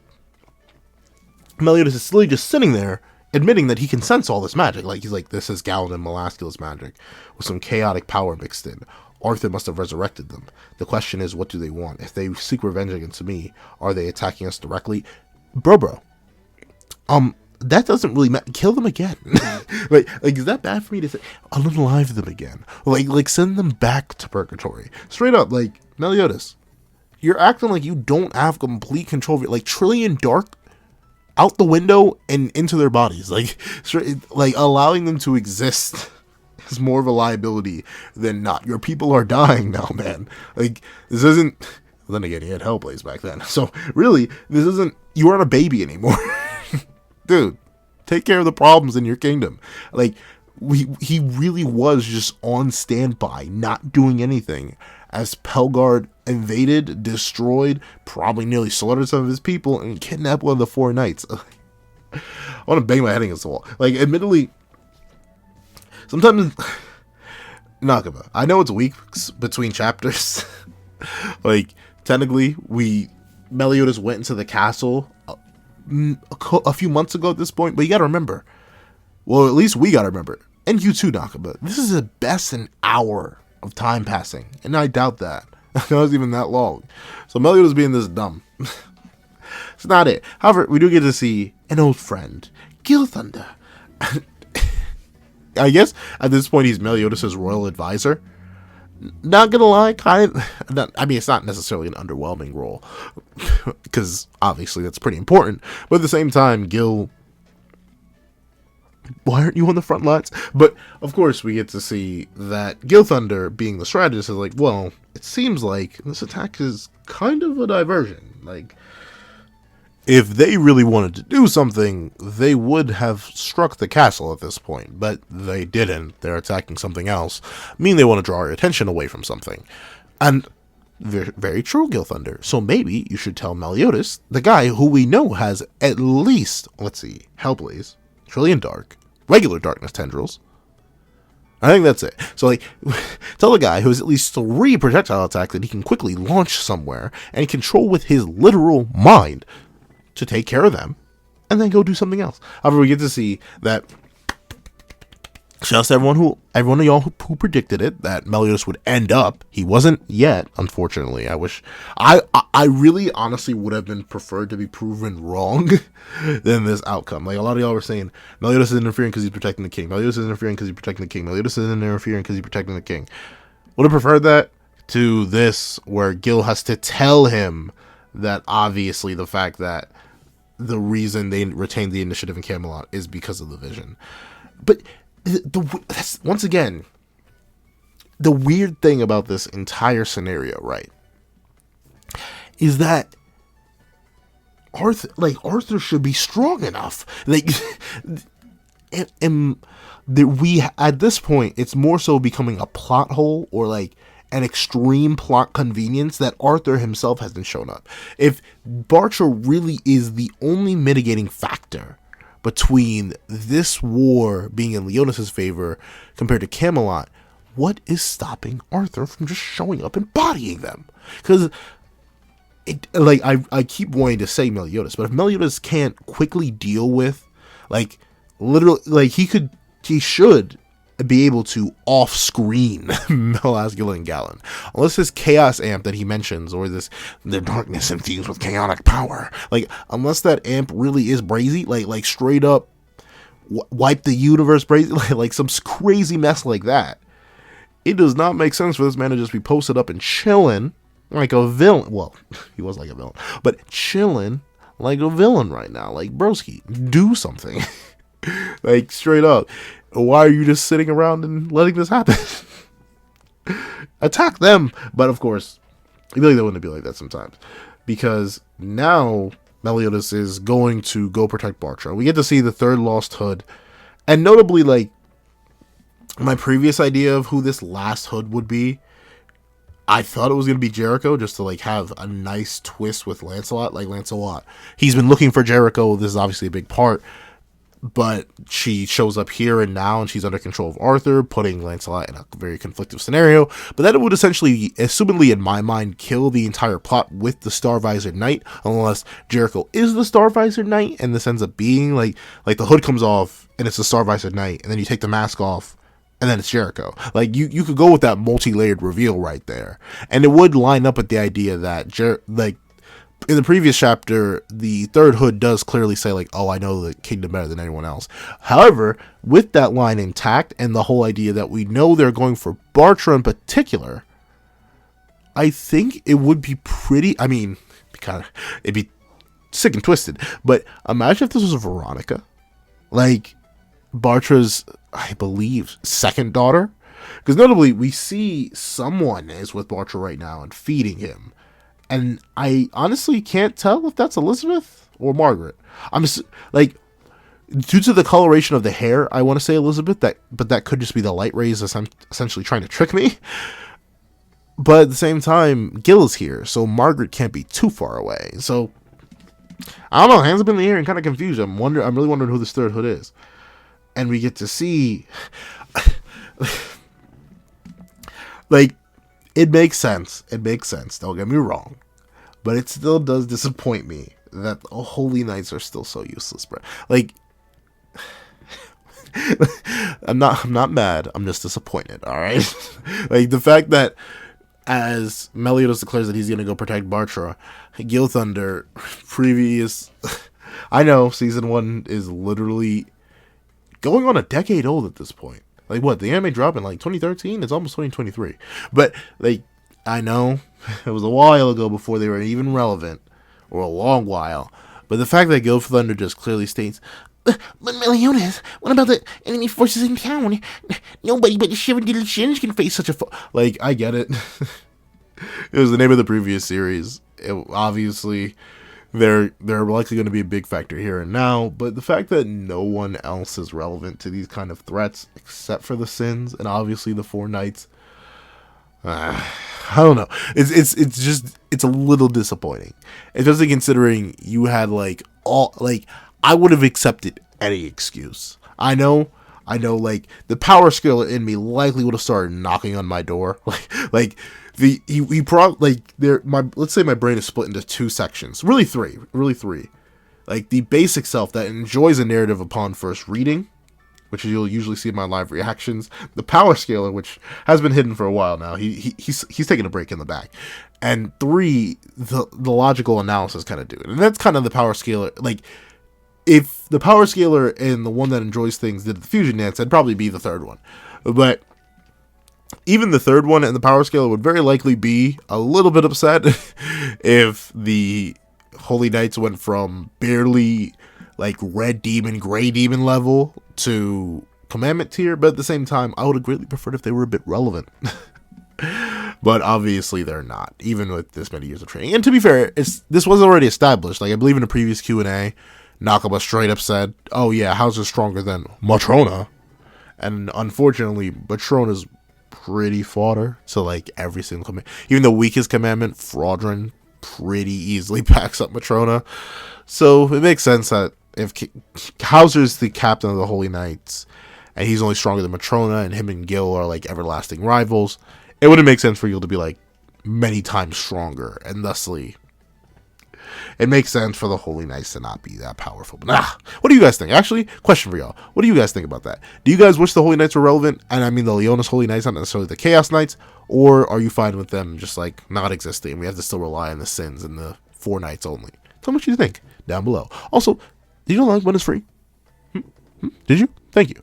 Meliodas is literally just sitting there, admitting that he can sense all this magic. Like he's like, this is Galand and Melasculus magic, with some chaotic power mixed in. Arthur must have resurrected them. The question is, what do they want? If they seek revenge against me, are they attacking us directly? Bro. That doesn't really matter. Kill them again. like, is that bad for me to say? Unalive them again. Like, send them back to purgatory. Straight up, like, Meliodas, you're acting like you don't have complete control of it. Like, Trillion Dark out the window and into their bodies. Like, allowing them to exist is more of a liability than not. Your people are dying now, man. Like, this isn't... Well, then again, he had Hellblaze back then. So, really, this isn't... You aren't a baby anymore. Dude, take care of the problems in your kingdom. Like, he really was just on standby, not doing anything, as Pelgard invaded, destroyed, probably nearly slaughtered some of his people, and kidnapped one of the 4 knights. I want to bang my head against the wall. Like, admittedly, sometimes... Nakaba, I know it's weeks between chapters. Like, technically, Meliodas went into the castle a few months ago at this point, but you gotta remember, well, at least we gotta remember, and you too, Nakaba, this is at best an hour of time passing, and I doubt that. It was even that long. So Meliodas being this dumb. It's not it. However, we do get to see an old friend, Gilthunder. I guess at this point he's Meliodas' royal advisor. Not gonna lie, I mean, it's not necessarily an underwhelming role, because obviously that's pretty important, but at the same time, Gil, why aren't you on the front lines? But, of course, we get to see that Gilthunder, being the strategist, is like, well, it seems like this attack is kind of a diversion. Like, if they really wanted to do something, they would have struck the castle at this point, but they didn't. They're attacking something else, meaning they want to draw our attention away from something. And very, very true, Gilthunder. So maybe you should tell Meliodas, the guy who we know has at least, let's see, Hellblaze, Trillion Dark, regular Darkness Tendrils. I think that's it. So, like, tell the guy who has at least 3 projectile attacks that he can quickly launch somewhere and control with his literal mind to take care of them, and then go do something else. However, we get to see that, just everyone of y'all who predicted it, that Meliodas would end up. He wasn't yet, unfortunately. I really honestly would have been preferred to be proven wrong than this outcome. Like, a lot of y'all were saying, Meliodas is interfering because he's protecting the king. Meliodas is interfering because he's protecting the king. Meliodas is interfering because he's protecting the king. Would have preferred that to this, where Gil has to tell him that obviously the fact that the reason they retained the initiative in Camelot is because of the vision. But that's, once again, the weird thing about this entire scenario, right, is that Arthur should be strong enough. Like, and we, at this point, it's more so becoming a plot hole, or like an extreme plot convenience, that Arthur himself hasn't shown up. If Bartra really is the only mitigating factor between this war being in Leonis' favor compared to Camelot, what is stopping Arthur from just showing up and bodying them? Because I keep wanting to say Meliodas, but if Meliodas can't quickly deal with, like, literally, like, he should be able to off-screen Meliodas, Galand, and Galand. Unless this chaos amp that he mentions, or this the darkness infused with chaotic power, like unless that amp really is brazy, like straight up wipe the universe brazy, like some crazy mess like that, it does not make sense for this man to just be posted up and chilling like a villain. Well, he was like a villain, but chilling like a villain right now. Like, broski, do something. Like, straight up. Why are you just sitting around and letting this happen? Attack them. But of course, I feel like they wouldn't be like that sometimes, because now Meliodas is going to go protect Bartra. We get to see the third lost hood, and notably, like, my previous idea of who this last hood would be, I thought it was going to be Jericho, just to, like, have a nice twist with Lancelot. Like, Lancelot, he's been looking for Jericho. This is obviously a big part, but she shows up here and now, and she's under control of Arthur, putting Lancelot in a very conflictive scenario. But that would essentially, assumedly in my mind, kill the entire plot with the Star-Visored Knight, unless Jericho is the Star-Visored Knight, and this ends up being, like the hood comes off, and it's the Star-Visored Knight, and then you take the mask off, and then it's Jericho. Like, you could go with that multi-layered reveal right there. And it would line up with the idea that, in the previous chapter, the third hood does clearly say, like, oh, I know the kingdom better than anyone else. However, with that line intact, and the whole idea that we know they're going for Bartra in particular, I think it would be pretty, I mean, it'd be sick and twisted, but imagine if this was Veronica. Like, Bartra's, I believe, second daughter. Because notably, we see someone is with Bartra right now and feeding him. And I honestly can't tell if that's Elizabeth or Margaret. I'm just, like, due to the coloration of the hair, I want to say Elizabeth, but that could just be the light rays essentially trying to trick me. But at the same time, Gil is here, so Margaret can't be too far away. So, I don't know, hands up in the air and kind of confused. I'm really wondering who this third hood is. And we get to see, like, it makes sense. It makes sense. Don't get me wrong. But it still does disappoint me that the Holy Knights are still so useless, bro. Like, I'm not mad. I'm just disappointed, alright? Like, the fact that as Meliodas declares that he's going to go protect Bartra, Gil Thunder, I know, season 1 is literally going on a decade old at this point. Like, what, the anime dropped in, like, 2013? It's almost 2023. But, like, I know it was a while ago before they were even relevant, or a long while. But the fact that Gil Thunder just clearly states, but Meliodas, what about the enemy forces in town? Nobody but the sevendeadlysins can face such a like, I get it. It was the name of the previous series. Obviously, they're likely going to be a big factor here and now, but the fact that no one else is relevant to these kind of threats except for the Sins and obviously the Four Knights, I don't know. It's a little disappointing, especially considering you had I would have accepted any excuse. I know, like, the power scaler in me likely would have started knocking on my door, let's say my brain is split into two sections, really three. Like, the basic self that enjoys a narrative upon first reading, which you'll usually see in my live reactions. The power scaler, which has been hidden for a while now. He's taking a break in the back. And 3, the logical analysis kind of dude. And that's kind of the power scaler. Like, if the power scaler and the one that enjoys things did the fusion dance, that'd probably be the third one. But even the third one and the power scaler would very likely be a little bit upset if the Holy Knights went from barely, like, red demon, gray demon level to commandment tier, but at the same time, I would have greatly preferred if they were a bit relevant. But obviously they're not, even with this many years of training. And to be fair, this was already established. Like, I believe in a previous Q&A, Nakaba straight up said, oh yeah, how's it stronger than Matrona? And unfortunately, Matrona's pretty fodder to, like, every single command. Even the weakest commandment, Fraudrin, pretty easily backs up Matrona. So it makes sense that if Hauser's the captain of the Holy Knights, and he's only stronger than Matrona, and him and Gil are, like, everlasting rivals, it wouldn't make sense for Gil to be, like, many times stronger, and thusly it makes sense for the Holy Knights to not be that powerful. But what do you guys think? Actually, question for y'all. What do you guys think about that? Do you guys wish the Holy Knights were relevant? And I mean the Leonis Holy Knights, not necessarily the Chaos Knights. Or are you fine with them just like not existing? We have to still rely on the Sins and the Four Knights only. Tell me what you think down below. Also, did you know like when it's free? Did you? Thank you.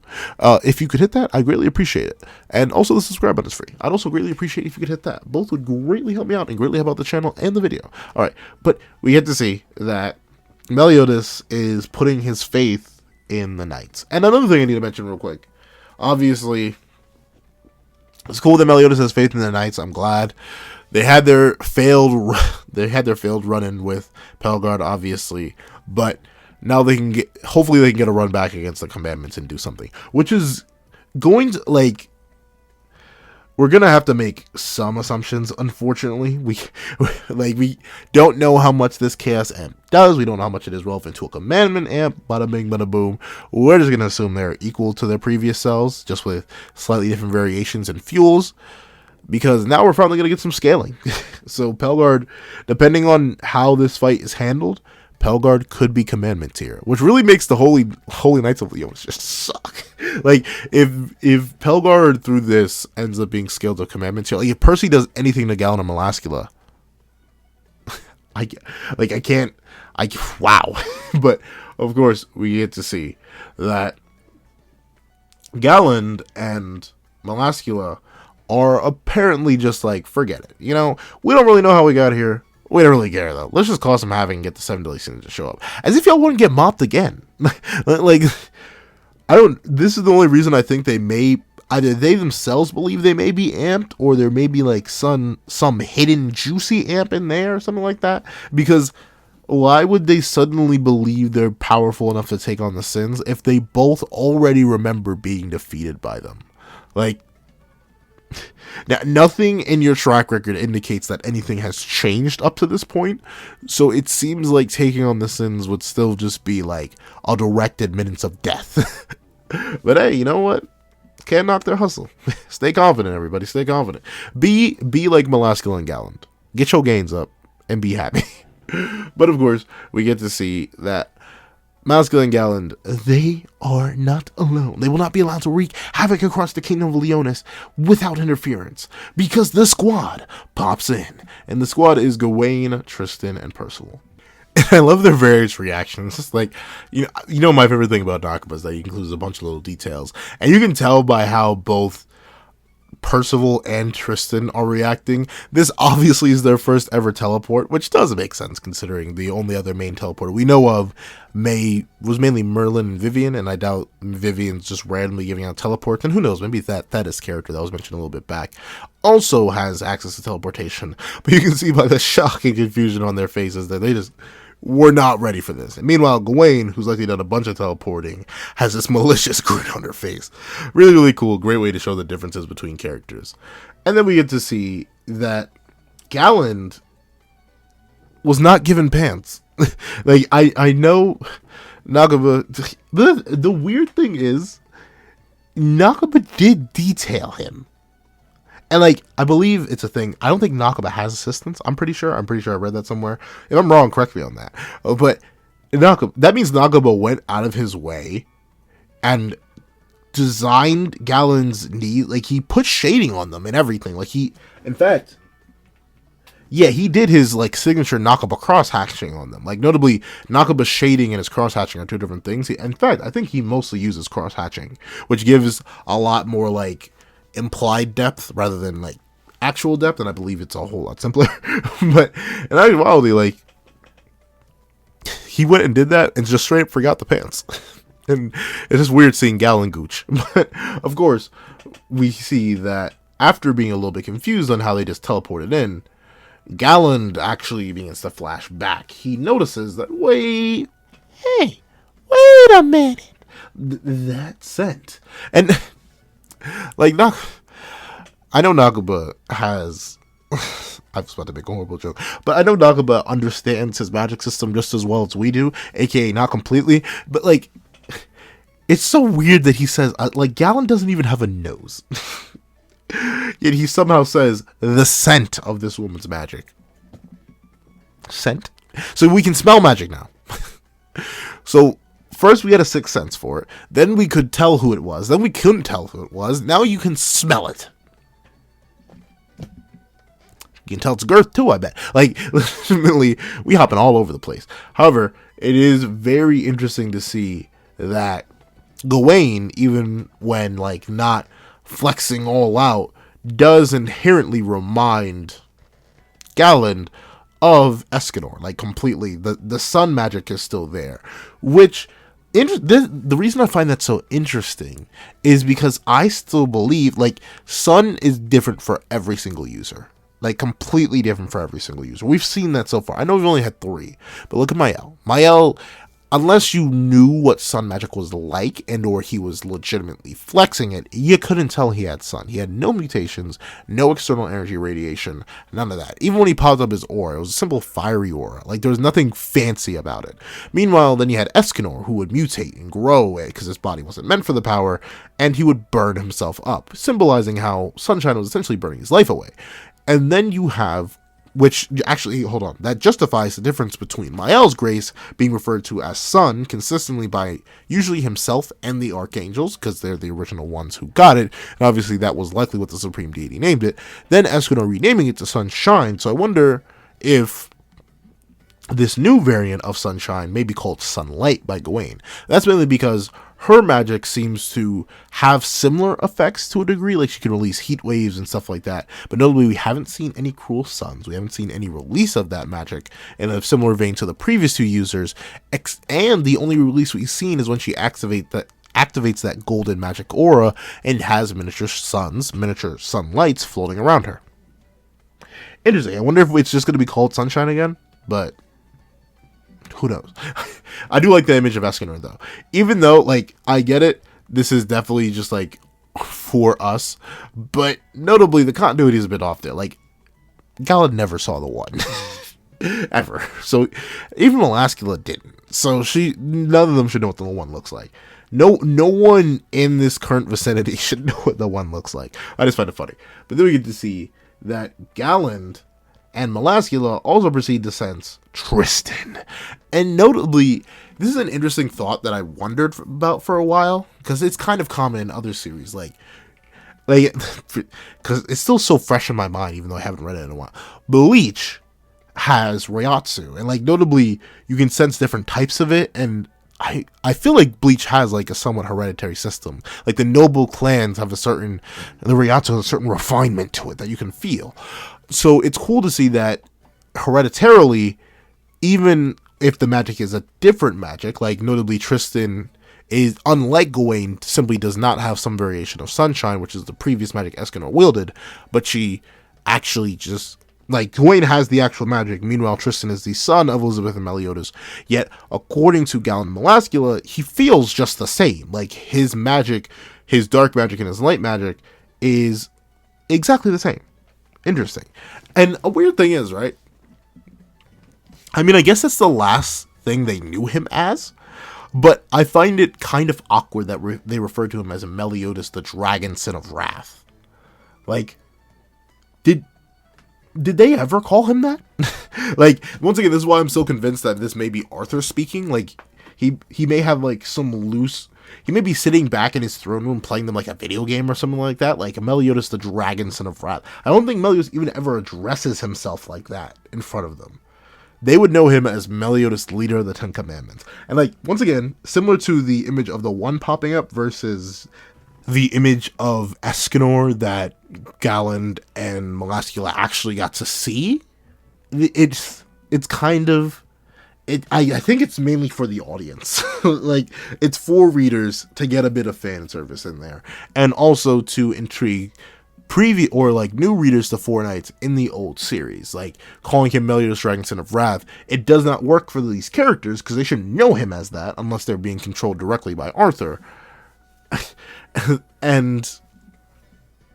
If you could hit that, I greatly appreciate it. And also the subscribe button is free. I'd also greatly appreciate if you could hit that. Both would greatly help me out and greatly help out the channel and the video. Alright, but we get to see that Meliodas is putting his faith in the Knights. And another thing I need to mention real quick. Obviously, it's cool that Meliodas has faith in the Knights. I'm glad. They had their failed run-in with Pelgard, obviously, but now they can hopefully they can get a run back against the commandments and do something, which is going to, like, we're going to have to make some assumptions. Unfortunately, we don't know how much this chaos amp does. We don't know how much it is relevant to a commandment amp. Bada bing, bada boom. We're just going to assume they're equal to their previous cells, just with slightly different variations and fuels, because now we're finally going to get some scaling. So Pelgard, depending on how this fight is handled, Pelgard could be commandment tier, which really makes the Holy Knights of Leonis just suck. Like, if Pelgard through this ends up being scaled to commandment tier, like if Percy does anything to Galand or Melascula, wow. But of course we get to see that Galand and Melascula are apparently just like, forget it. You know, we don't really know how we got here. We don't really care, though. Let's just cause some havoc and get the sevendeadlysins to show up. As if y'all wouldn't get mopped again. Like, this is the only reason I think they may, either they themselves believe they may be amped, or there may be, like, some hidden juicy amp in there, or something like that. Because why would they suddenly believe they're powerful enough to take on the Sins if they both already remember being defeated by them? Like, now, nothing in your track record indicates that anything has changed up to this point, so it seems like taking on the Sins would still just be like a direct admittance of death. But hey, you know what? Can't knock their hustle. Stay confident, everybody. Stay confident. Be like Melascula and Galand. Get your gains up and be happy. But of course, we get to see that Melascula and Galand, they are not alone. They will not be allowed to wreak havoc across the kingdom of Leonis without interference, because the squad pops in. And the squad is Gawain, Tristan, and Percival. And I love their various reactions. It's like, you know my favorite thing about Nakaba is that he includes a bunch of little details. And you can tell by how both Percival and Tristan are reacting. This obviously is their first ever teleport, which does make sense considering the only other main teleporter we know of was mainly Merlin and Vivian, and I doubt Vivian's just randomly giving out teleports. And who knows, maybe that Thetis character that was mentioned a little bit back also has access to teleportation. But you can see by the shock and confusion on their faces that they just were not ready for this. And meanwhile, Gawain, who's likely done a bunch of teleporting, has this malicious grin on her face. Really, really cool. Great way to show the differences between characters. And then we get to see that Galand was not given pants. Like, I know Nakaba... The weird thing is, Nakaba did detail him. And, like, I believe it's a thing. I don't think Nakaba has assistants. I'm pretty sure I read that somewhere. If I'm wrong, correct me on that. But that means Nakaba went out of his way and designed Galand's knee. Like, he put shading on them and everything. Like, in fact, yeah, he did his, like, signature Nakaba cross-hatching on them. Like, notably, Nakaba's shading and his cross-hatching are two different things. In fact, I think he mostly uses cross-hatching, which gives a lot more, like, implied depth rather than like actual depth, and I believe it's a whole lot simpler. But in actuality, like, he went and did that and just straight up forgot the pants. And it's just weird seeing Galand gooch. But of course, we see that after being a little bit confused on how they just teleported in, Galand actually begins to flash back. He notices that, wait a minute, that scent. And like, I know Nakaba has... I was about to make a horrible joke. But I know Nakaba understands his magic system just as well as we do. A.k.a. not completely. But, like, it's so weird that he says... like, Galand doesn't even have a nose. Yet he somehow says, the scent of this woman's magic. Scent? So we can smell magic now. So first we had a sixth sense for it. Then we could tell who it was. Then we couldn't tell who it was. Now you can smell it. You can tell its girth too, I bet. Like, legitimately, we hopping all over the place. However, it is very interesting to see that Gawain, even when, like, not flexing all out, does inherently remind Galand of Escanor. Like, completely. The sun magic is still there. Which, the reason I find that so interesting is because I still believe, like, sun is different for every single user. Like, completely different for every single user. We've seen that so far. I know we've only had 3, but look at Mael. Mael, unless you knew what sun magic was like and or he was legitimately flexing it, you couldn't tell he had sun. He had no mutations, no external energy radiation, none of that. Even when he popped up his aura, it was a simple fiery aura. Like, there was nothing fancy about it. Meanwhile, then you had Escanor, who would mutate and grow because his body wasn't meant for the power, and he would burn himself up, symbolizing how Sunshine was essentially burning his life away. And then you have, which actually, hold on, that justifies the difference between Mael's grace being referred to as sun consistently by usually himself and the archangels, because they're the original ones who got it, and obviously that was likely what the supreme deity named it, then Escanor renaming it to Sunshine. So I wonder if this new variant of Sunshine may be called Sunlight by Gawain. That's mainly because her magic seems to have similar effects to a degree, like she can release heat waves and stuff like that, but notably we haven't seen any cruel suns. We haven't seen any release of that magic in a similar vein to the previous 2 users, and the only release we've seen is when she activates that golden magic aura and has miniature suns, miniature sunlights floating around her. Interesting. I wonder if it's just going to be called Sunshine again, but who knows? I do like the image of Escanor, though. Even though, like, I get it, this is definitely just, like, for us. But, notably, the continuity is a bit off there. Like, Galand never saw the one. Ever. So, even Melascula didn't. So, none of them should know what the one looks like. No one in this current vicinity should know what the one looks like. I just find it funny. But then we get to see that Galand and Melascula also proceed to sense Tristan. And notably, this is an interesting thought that I wondered about for a while, because it's kind of common in other series, like, because it's still so fresh in my mind, even though I haven't read it in a while. Bleach has Reiatsu, and, like, notably, you can sense different types of it, and I feel like Bleach has, like, a somewhat hereditary system. Like, the noble clans have the Reiatsu has a certain refinement to it that you can feel. So it's cool to see that hereditarily, even if the magic is a different magic, like notably Tristan is, unlike Gawain, simply does not have some variation of Sunshine, which is the previous magic Escanor wielded, but she actually just, like, Gawain has the actual magic, meanwhile Tristan is the son of Elizabeth and Meliodas, yet according to Galand and Melascula, he feels just the same. Like, his magic, his dark magic and his light magic is exactly the same. Interesting. And a weird thing is, right, I mean, I guess that's the last thing they knew him as, but I find it kind of awkward that they refer to him as Meliodas, the dragon son of wrath. Like, did they ever call him that? Like, once again, this is why I'm so convinced that this may be Arthur speaking. Like, he may have, like, he may be sitting back in his throne room playing them like a video game or something like that, like Meliodas, the dragon son of wrath. I don't think Meliodas even ever addresses himself like that in front of them. They would know him as Meliodas, leader of the 10 Commandments. And, like, once again, similar to the image of the one popping up versus the image of Escanor that Galand and Melascula actually got to see, it's kind of, I think it's mainly for the audience. Like, it's for readers to get a bit of fan service in there, and also to intrigue new readers to Four Knights in the old series. Like, calling him Meliodas, Dragon Son of Wrath, it does not work for these characters because they should know him as that unless they're being controlled directly by Arthur. And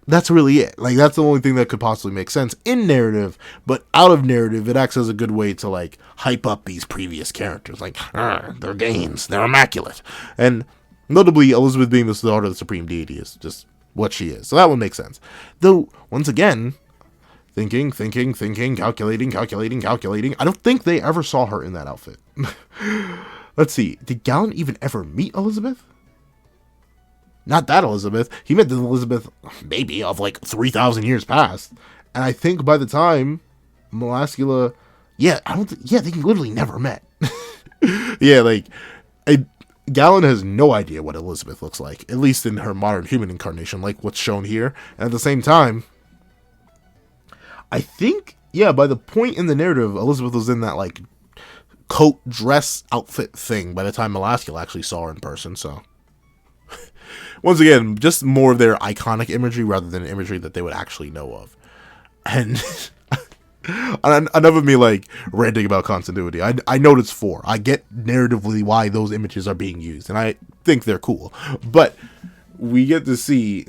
that's really it. Like, that's the only thing that could possibly make sense in narrative, but out of narrative, it acts as a good way to, like, hype up these previous characters. Like, they're Danes, they're immaculate. And notably, Elizabeth being the daughter of the supreme deity is just what she is. So that would make sense. Though, once again, thinking, calculating. I don't think they ever saw her in that outfit. Let's see. Did Galand even ever meet Elizabeth? Not that Elizabeth. He met the Elizabeth, maybe, of like 3,000 years past. And I think by the time Melascula, yeah, they literally never met. Yeah, like, Galand has no idea what Elizabeth looks like, at least in her modern human incarnation, like what's shown here. And at the same time, I think, yeah, by the point in the narrative, Elizabeth was in that, like, coat, dress, outfit thing by the time Melascula actually saw her in person, so. Once again, just more of their iconic imagery rather than imagery that they would actually know of. And enough of me, like, ranting about continuity. I know it's for. I get narratively why those images are being used, and I think they're cool. But we get to see...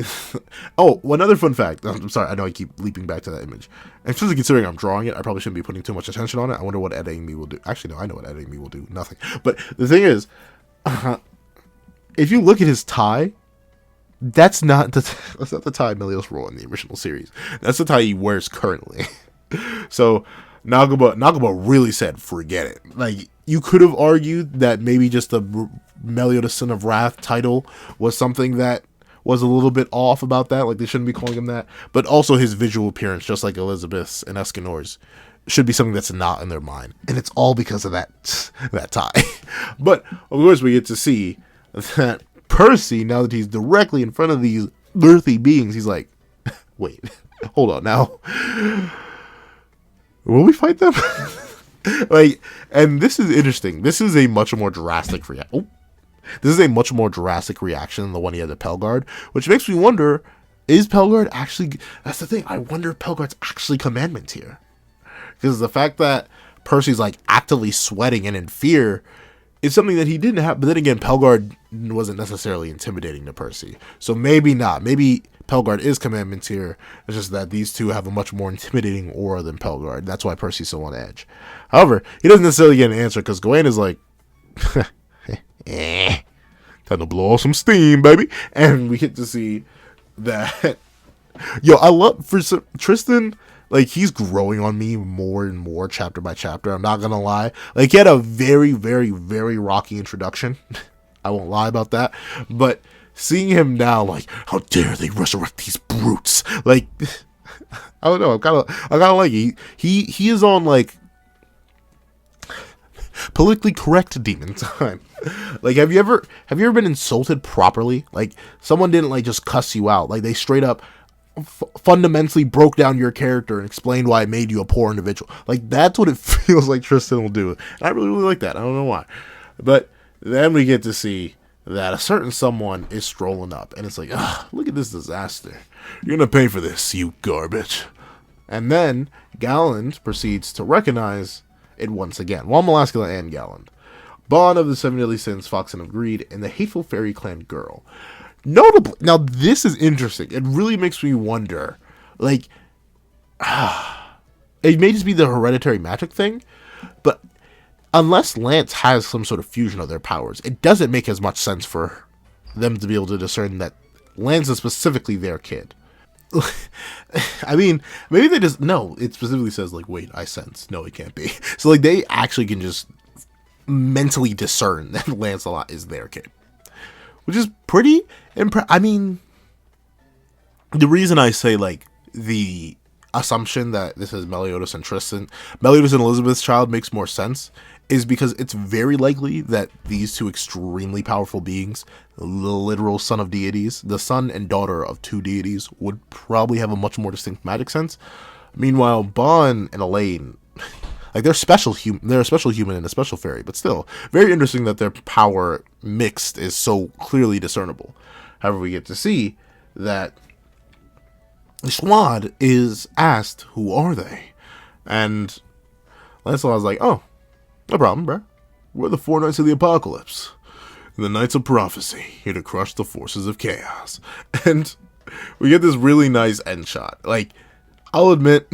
Oh, one other fun fact. I'm sorry, I know I keep leaping back to that image. And especially considering I'm drawing it, I probably shouldn't be putting too much attention on it. I wonder what editing me will do. Actually, no, I know what editing me will do. Nothing. But the thing is, if you look at his tie, that's not the tie Meliodas wore in the original series. That's the tie he wears currently. So Nagaba really said, forget it. Like, you could have argued that maybe just the Meliodas Son of Wrath title was something that was a little bit off about that. Like, they shouldn't be calling him that. But also his visual appearance, just like Elizabeth's and Escanor's, should be something that's not in their mind. And it's all because of that tie. But, of course, we get to see that Percy, now that he's directly in front of these earthy beings, he's like, wait, hold on now. Will we fight them? Like, and this is interesting. This is a much more drastic reaction. This is a much more drastic reaction than the one he had to Pelgard, which makes me wonder, is Pelgard actually... That's the thing. I wonder if Pelgard's actually commandment here. Because the fact that Percy's, like, actively sweating and in fear is something that he didn't have. But then again, Pelgard wasn't necessarily intimidating to Percy. So maybe not. Maybe Pelgard is commandments here. It's just that these two have a much more intimidating aura than Pelgard. That's why Percy's so on edge. However, he doesn't necessarily get an answer because Gawain is like, time to blow off some steam, baby. And we get to see that. Yo, I love Tristan. Like, he's growing on me more and more chapter by chapter. I'm not going to lie. Like, he had a very, very, very rocky introduction. I won't lie about that. But seeing him now, like, how dare they resurrect these brutes? Like, I don't know. I kind of like it. He is on, like, politically correct demon time. Like, have you ever been insulted properly? Like, someone didn't, like, just cuss you out. Like, they straight up fundamentally broke down your character and explained why it made you a poor individual. Like, that's what it feels like Tristan will do. And I really, really like that. I don't know why. But then we get to see that a certain someone is strolling up. And it's like, look at this disaster. You're going to pay for this, you garbage. And then Galand proceeds to recognize it once again. While Melascula and Galand. Bond of the Seven Deadly Sins, Foxen of Greed, and the Hateful Fairy Clan Girl. Notably, now this is interesting. It really makes me wonder, like, it may just be the hereditary magic thing, but unless Lance has some sort of fusion of their powers, it doesn't make as much sense for them to be able to discern that Lance is specifically their kid. I mean, maybe they just, no, it specifically says, like, wait, I sense. No, it can't be. So, like, they actually can just mentally discern that Lancelot is their kid. Which is pretty I mean, the reason I say, like, the assumption that this is Meliodas and Tristan, Meliodas and Elizabeth's child makes more sense, is because it's very likely that these two extremely powerful beings, the literal son of deities, the son and daughter of two deities, would probably have a much more distinct magic sense. Meanwhile, Bon and Elaine, like, they're a special human and a special fairy, but still, very interesting that their power mixed is so clearly discernible. However, we get to see that the squad is asked, who are they? And Lancelot's like, oh, no problem, bruh. We're the Four Knights of the Apocalypse, the Knights of Prophecy, here to crush the forces of chaos. And we get this really nice end shot. Like, I'll admit,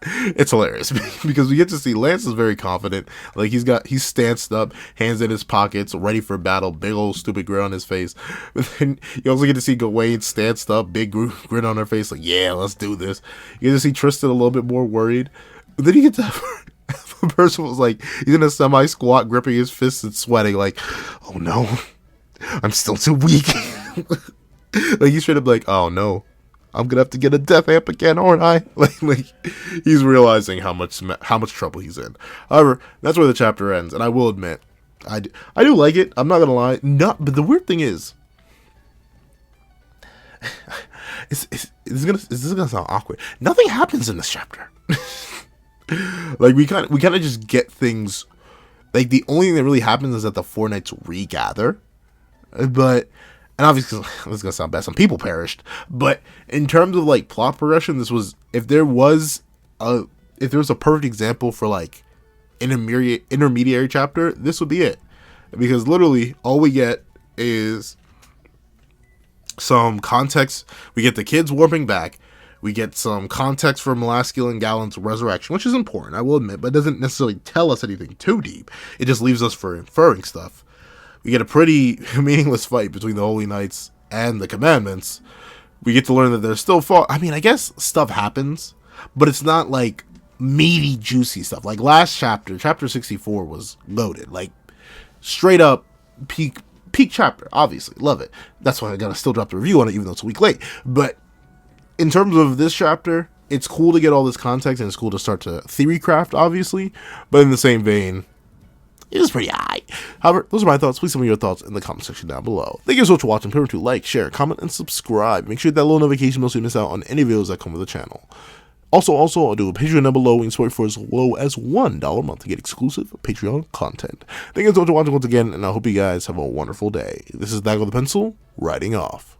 It's hilarious because we get to see Lance is very confident. Like he's stanced up, hands in his pockets, ready for battle, big old stupid grin on his face. But then you also get to see Gawain stanced up, big grin on her face, like, yeah, let's do this. You get to see Tristan a little bit more worried. But then you get to Percival's like, he's in a semi-squat, gripping his fists and sweating, like, oh no, I'm still too weak. Like he's straight up like, oh no, I'm gonna have to get a death amp again, aren't I? Like he's realizing how much trouble he's in. However, that's where the chapter ends, and I will admit, I do like it. I'm not gonna lie. But the weird thing is, is this gonna sound awkward? Nothing happens in this chapter. Like we kind of just get things. Like the only thing that really happens is that the four knights regather, but. And obviously, this is going to sound bad, some people perished. But in terms of, like, plot progression, this was, if there was a perfect example for, like, an intermediary chapter, this would be it. Because literally, all we get is some context. We get the kids warping back. We get some context for Melaskiel and Galand's resurrection, which is important, I will admit, but it doesn't necessarily tell us anything too deep. It just leaves us for inferring stuff. We get a pretty meaningless fight between the Holy Knights and the Commandments. We get to learn that there's still I mean, I guess stuff happens, but it's not like meaty, juicy stuff. Like last chapter, chapter 64 was loaded. Like straight up peak chapter, obviously. Love it. That's why I gotta still drop the review on it, even though it's a week late. But in terms of this chapter, it's cool to get all this context, and it's cool to start to theory craft, obviously. But in the same vein, it was pretty high. However, those are my thoughts. Please tell me your thoughts in the comment section down below. Thank you so much for watching. Remember to like, share, comment, and subscribe. Make sure you hit that little notification bell so you miss out on any videos that come with the channel. Also, I'll do a Patreon down below. You can support for as low as $1 a month to get exclusive Patreon content. Thank you so much for watching once again, and I hope you guys have a wonderful day. This is Dago the Pencil, writing off.